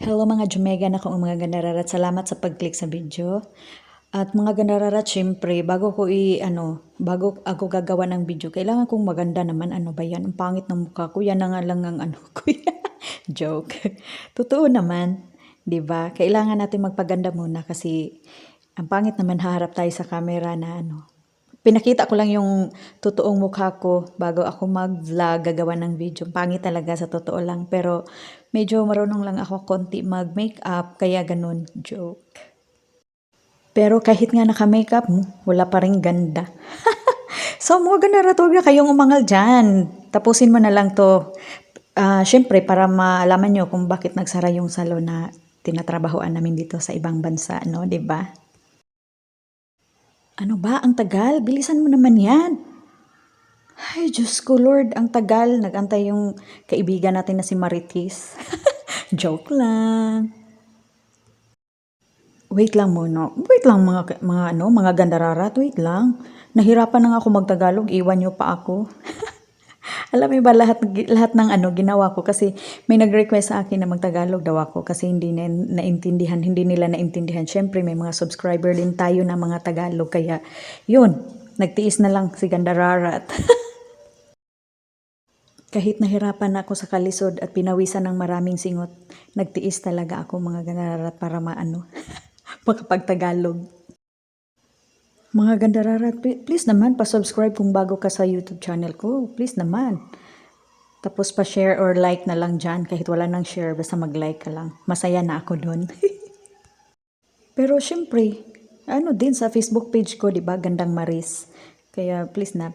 Hello mga Jumegan, ako ang mga gandararat. Salamat sa pag-click sa video. At mga gandararat, syempre, bago ako gagawa ng video, kailangan kong maganda naman. Ano ba yan? Ang pangit ng mukha ko. Yan na nga lang ang kuya. Joke. Totoo naman. 'Di ba? Kailangan natin magpaganda muna kasi ang pangit naman haharap tayo sa camera na pinakita ko lang yung totoong mukha ko bago ako mag-vlog, gagawa ng video. Pangit talaga sa totoo lang. Pero medyo marunong lang ako konti mag-makeup, kaya ganun, joke. Pero kahit nga naka-makeup, wala pa rin ganda. So mga ganda, huwag na kayong umangal dyan. Tapusin mo na lang to. Syempre, para malaman nyo kung bakit nagsara yung salon na tinatrabahoan namin dito sa ibang bansa, no? 'Di ba? Ano ba? Ang tagal? Bilisan mo naman yan. Ay, Diyos ko, Lord, ang tagal. Nagantay yung kaibigan natin na si Marites. Joke lang. Wait lang muna. Wait lang mga gandararat. Wait lang. Nahirapan na nga ako magtagalog. Iwan niyo pa ako. Alam mo ba lahat ng ginawa ko kasi may nag-request sa akin na magtagalog daw ako kasi hindi nila naintindihan. Syempre may mga subscriber din tayo na mga Tagalog kaya yun, nagtiis na lang si Gandararat. Kahit nahirapan ako sa kalisod at pinawisan ng maraming singot, nagtiis talaga ako mga Gandararat para makapagtagalog. Mga gandararat, please naman pa-subscribe kung bago ka sa YouTube channel ko. Please naman. Tapos pa-share or like na lang dyan. Kahit wala nang share, basta mag-like ka lang. Masaya na ako doon. Pero syempre, din sa Facebook page ko, di ba? Gandang Maris. Kaya please na,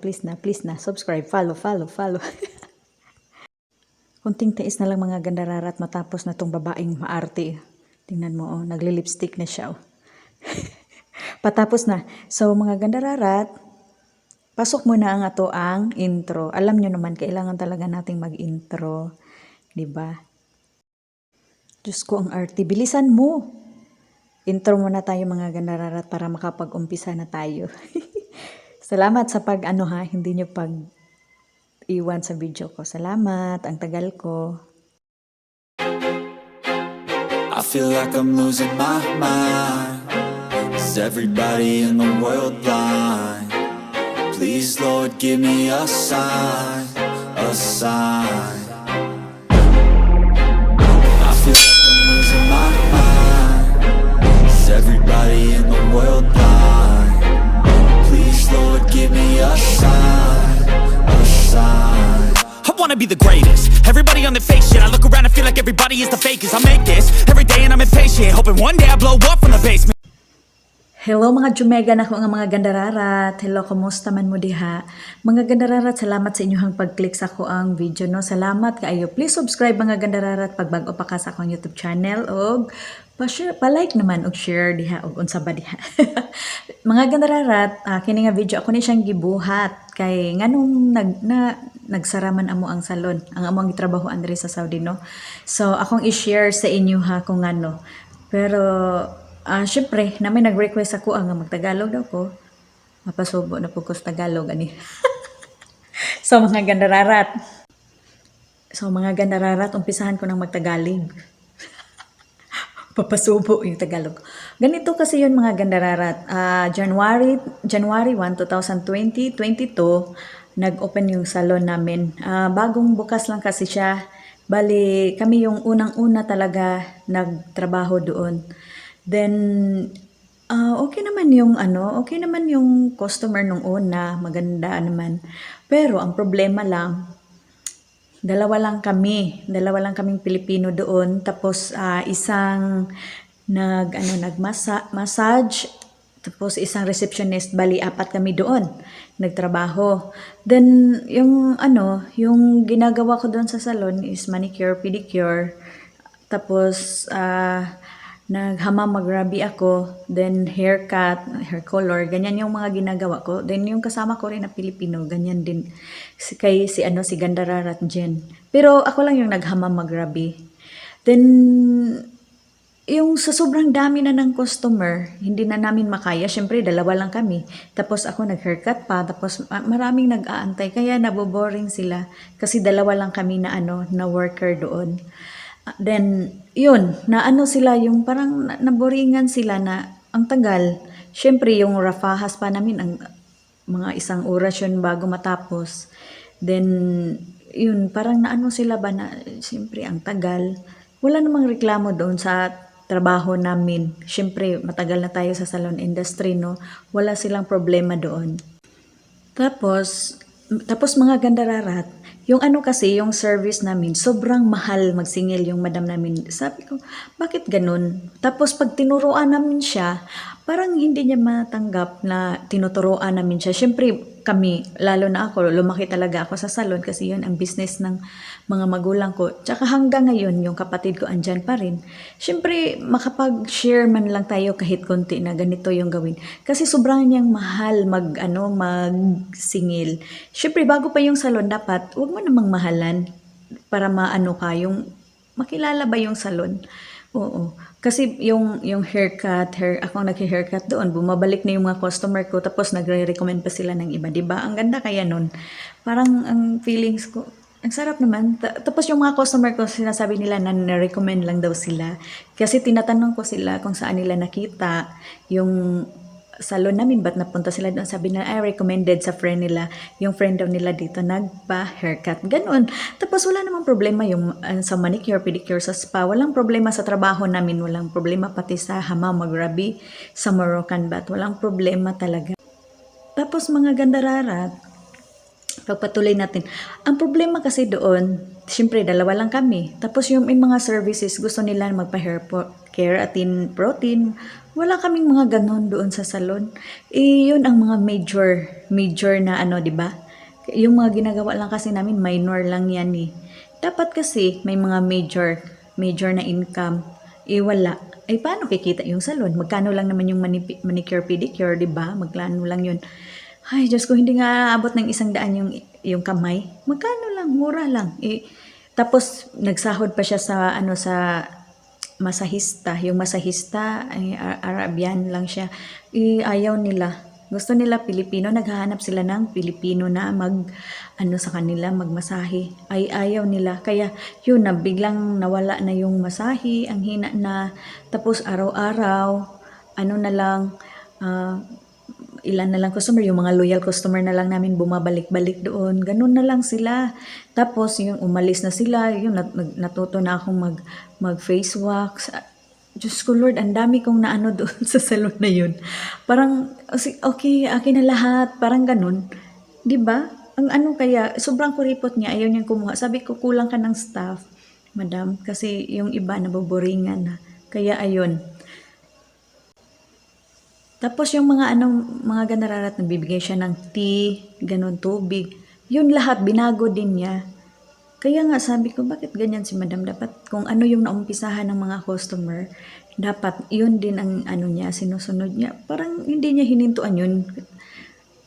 subscribe, follow. Kunting tiis na lang mga gandararat matapos na tong babaeng maarte. Tingnan mo, nagli-lipstick na siya. Patapos na. So, mga gandararat, pasok muna ang intro. Alam nyo naman, kailangan talaga nating mag-intro. 'Di ba? Diyos ko, ang arte. Bilisan mo. Intro muna tayo mga gandararat para makapag-umpisa na tayo. Salamat sa hindi nyo pag-iwan sa video ko. Salamat. Ang tagal ko. I feel like I'm losing my mind. Is everybody in the world blind? Please, Lord, give me a sign, a sign. I feel like I'm losing my mind. Is everybody in the world blind? Please, Lord, give me a sign, a sign. I wanna be the greatest. Everybody on the fake shit. I look around and feel like everybody is the fakest. I make this every day and I'm impatient, hoping one day I blow up from the basement. Hello mga Jumegan, ako ang mga gandararat. Hello, kumusta man mo diha? Mga gandararat, salamat sa inyong pag-click sa ko ang video, no? Salamat kaayo. Please subscribe mga gandararat pag bago pa ka sa akong YouTube channel og pa-share, pa-like naman og share diha og unsa ba diha. Mga gandararat, kini nga video ako ni siyang gibuhat kay nganong nagsaraman amo ang salon, ang among gitrabahoan diri sa Saudi, no? So akong i-share sa inyo ha kung ano. Pero syempre, na may nag-request ako nga magtagalog daw ko. Mapasubo na po ko sa Tagalog ani. So mga gandararat, umpisahan ko ng magtagalog. Papasubo yung Tagalog. Ganito kasi yun mga gandararat. January 1, 2022, nag-open yung salon namin. Bagong bukas lang kasi siya. Bali, kami yung unang-una talaga nagtrabaho doon. Then, okay naman yung customer nung una, maganda naman. Pero, ang problema lang, dalawa lang kaming Pilipino doon. Tapos, isang nagmassage, tapos isang receptionist, bali, 4 kami doon, nagtrabaho. Then, yung ginagawa ko doon sa salon is manicure, pedicure, tapos, naghamam-magrabi ako, then haircut, hair color, ganyan yung mga ginagawa ko. Then yung kasama ko rin na Pilipino, ganyan din si Gandararat Jen. Pero ako lang yung naghamam-magrabi. Then yung sa sobrang dami na ng customer, hindi na namin makaya. Syempre, 2 lang kami. Tapos ako nag-haircut pa, tapos maraming nag-aantay. Kaya naboboring sila kasi 2 lang kami na na worker doon. Then, yun, na ano sila, yung parang naboringan sila na ang tagal. Siyempre, yung rafahas pa namin, ang mga 1 oras yun bago matapos. Then, yun, parang naano sila ba na, siyempre, ang tagal. Wala namang reklamo doon sa trabaho namin. Siyempre, matagal na tayo sa salon industry, no? Wala silang problema doon. Tapos mga gandararat, yung ano kasi, yung service namin, sobrang mahal magsingil yung madam namin. Sabi ko, bakit ganun? Tapos pag tinuruan namin siya, parang hindi niya matanggap na tinuturuan namin siya. Siyempre kami, lalo na ako, lumaki talaga ako sa salon kasi yun ang business ng mga magulang ko. Tsaka hanggang ngayon, yung kapatid ko andyan pa rin. Siyempre, makapag-share man lang tayo kahit konti na ganito yung gawin. Kasi sobrang niyang mahal magsingil. Siyempre, bago pa yung salon, dapat, huwag mo namang mahalan para maano ka, yung makilala ba yung salon. Oo. Kasi yung ako ang nag-haircut doon, bumabalik na yung mga customer ko, tapos nagre-recommend pa sila ng iba, 'di ba? Ang ganda kaya nun. Parang ang feelings ko, ang sarap naman. Tapos yung mga customer ko, sinasabi nila na na-recommend lang daw sila. Kasi tinatanong ko sila kung saan nila nakita yung salon namin, ba't napunta sila doon, sabi na ay recommended sa friend nila, yung friend daw nila dito nagpa-haircut, ganun. Tapos wala namang problema yung sa manicure, pedicure, sa spa, walang problema sa trabaho namin, walang problema pati sa hamam, magrabi, sa Moroccan bath, walang problema talaga. Tapos mga gandararat, pagpatuloy natin. Ang problema kasi doon, siyempre dalawa lang kami. Tapos yung may mga services, gusto nila magpa-hair keratin, protein. Wala kaming mga ganon doon sa salon. Yun ang mga major na ano, 'di ba? Yung mga ginagawa lang kasi namin, minor lang yan eh. Dapat kasi may mga major na income. Wala. Paano kikita yung salon? Magkano lang naman yung manicure, pedicure, 'di ba? Magkano lang yun. Ay, Diyos ko, hindi nga abot ng 100 yung kamay. Magkano lang, mura lang. Tapos, nagsahod pa siya sa masahista. Yung masahista, Arabian lang siya. Ayaw nila. Gusto nila Pilipino. Naghahanap sila ng Pilipino na sa kanila, magmasahe. Ayaw nila. Kaya, yun na, biglang nawala na yung masahe. Ang hina na. Tapos, araw-araw, na lang, ilan na lang customer, yung mga loyal customer na lang namin bumabalik-balik doon. Ganun na lang sila. Tapos, yung umalis na sila, yung natuto na akong mag-face wax. Diyos ko Lord, ang dami kong naano doon sa salon na yun. Parang, okay, akin na lahat. Parang ganun. 'Di ba? Ang kaya, sobrang kuripot niya, ayaw niyang kumuha. Sabi ko, kulang ka ng staff, madam. Kasi yung iba, naboboringan na. Kaya, ayun. Tapos yung mga gandararat, nagbibigay siya ng tea, ganun, tubig. Yun lahat, binago din niya. Kaya nga sabi ko, bakit ganyan si madam? Dapat kung ano yung naumpisahan ng mga customer, dapat yun din ang niya, sinusunod niya. Parang hindi niya hinintuan yun.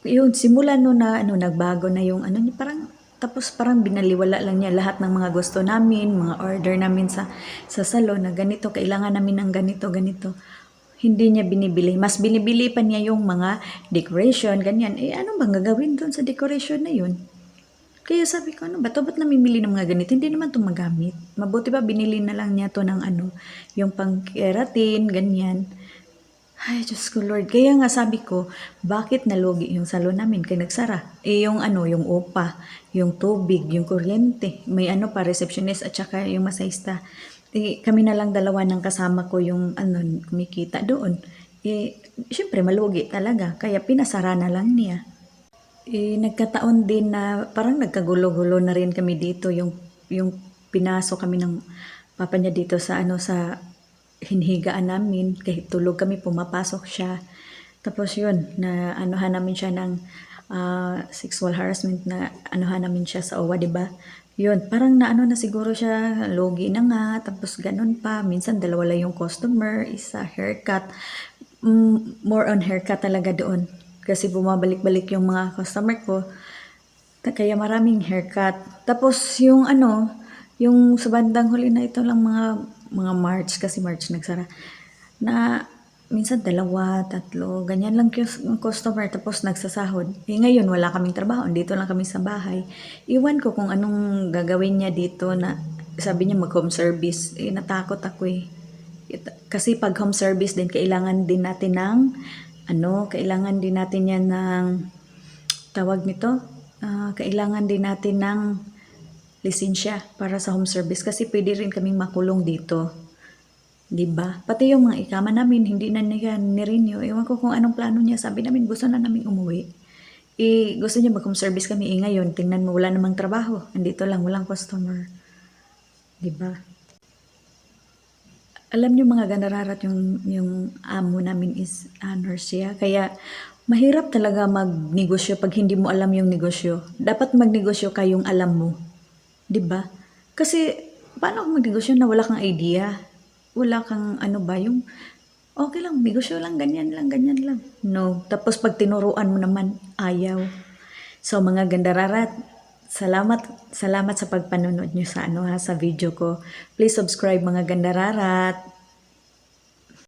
Yun, simula no na nagbago na yung niya, tapos parang binaliwala lang niya lahat ng mga gusto namin, mga order namin sa salon na ganito, kailangan namin ng ganito. Hindi niya binibili. Mas binibili pa niya yung mga decoration, ganyan. Ano bang gagawin doon sa decoration na yun? Kaya sabi ko, ba't namimili ng mga ganito? Hindi naman ito magamit. Mabuti pa, binili na lang niya to ng yung pang-keratin, ganyan. Ay, Diyos ko Lord. Kaya nga sabi ko, bakit nalugi yung salon namin? Kaya nagsara. Yung upa, yung tubig, yung kuryente. May pa, receptionist at saka yung masahista. Kami na lang dalawa ng kasama ko yung kumikita doon. Siyempre malugi talaga. Kaya pinasara na lang niya. Nagkataon din na parang nagkagulo-gulo na rin kami dito. Yung pinasok kami ng papa niya dito sa sa hinhigaan namin. Kahit tulog kami, pumapasok siya. Tapos yun, na namin siya ng sexual harassment, na namin siya sa OWA, diba? Yun, parang na siguro siya, logi na nga, tapos ganun pa. Minsan dalawa lang yung customer, isa haircut. More on haircut talaga doon. Kasi bumabalik-balik yung mga customer ko. Kaya maraming haircut. Tapos yung yung sa bandang huli na ito lang mga March, kasi March nagsara. Na minsan 2, 3, ganyan lang yung customer, tapos nagsasahod. Ngayon wala kaming trabaho, dito lang kami sa bahay. Iwan ko kung anong gagawin niya dito, na sabi niya mag-home service. Natakot ako eh. Kasi pag home service din, kailangan din natin ng, kailangan din natin yan ng, tawag nito, kailangan din natin ng lisensya para sa home service kasi pwede rin kaming makulong dito. 'Di ba? Pati yung mga ikama namin, hindi na niya ni-renew. Ewan ko kung anong plano niya. Sabi namin, gusto na namin umuwi. Gusto niya mag-home service kami. Ngayon, tingnan mo, wala namang trabaho. Andito lang, walang customer. 'Di ba? Alam niyo mga ganararat, yung amo namin is nurse siya. Kaya, mahirap talaga magnegosyo pag hindi mo alam yung negosyo. Dapat magnegosyo ka yung alam mo. 'Di ba? Kasi, paano kung magnegosyo na wala kang idea? Wala kang yung okay lang, negosyo lang, ganyan lang. No. Tapos pag tinuruan mo naman, ayaw. So mga gandararat, salamat sa pagpanonood nyo sa sa video ko. Please subscribe mga gandararat.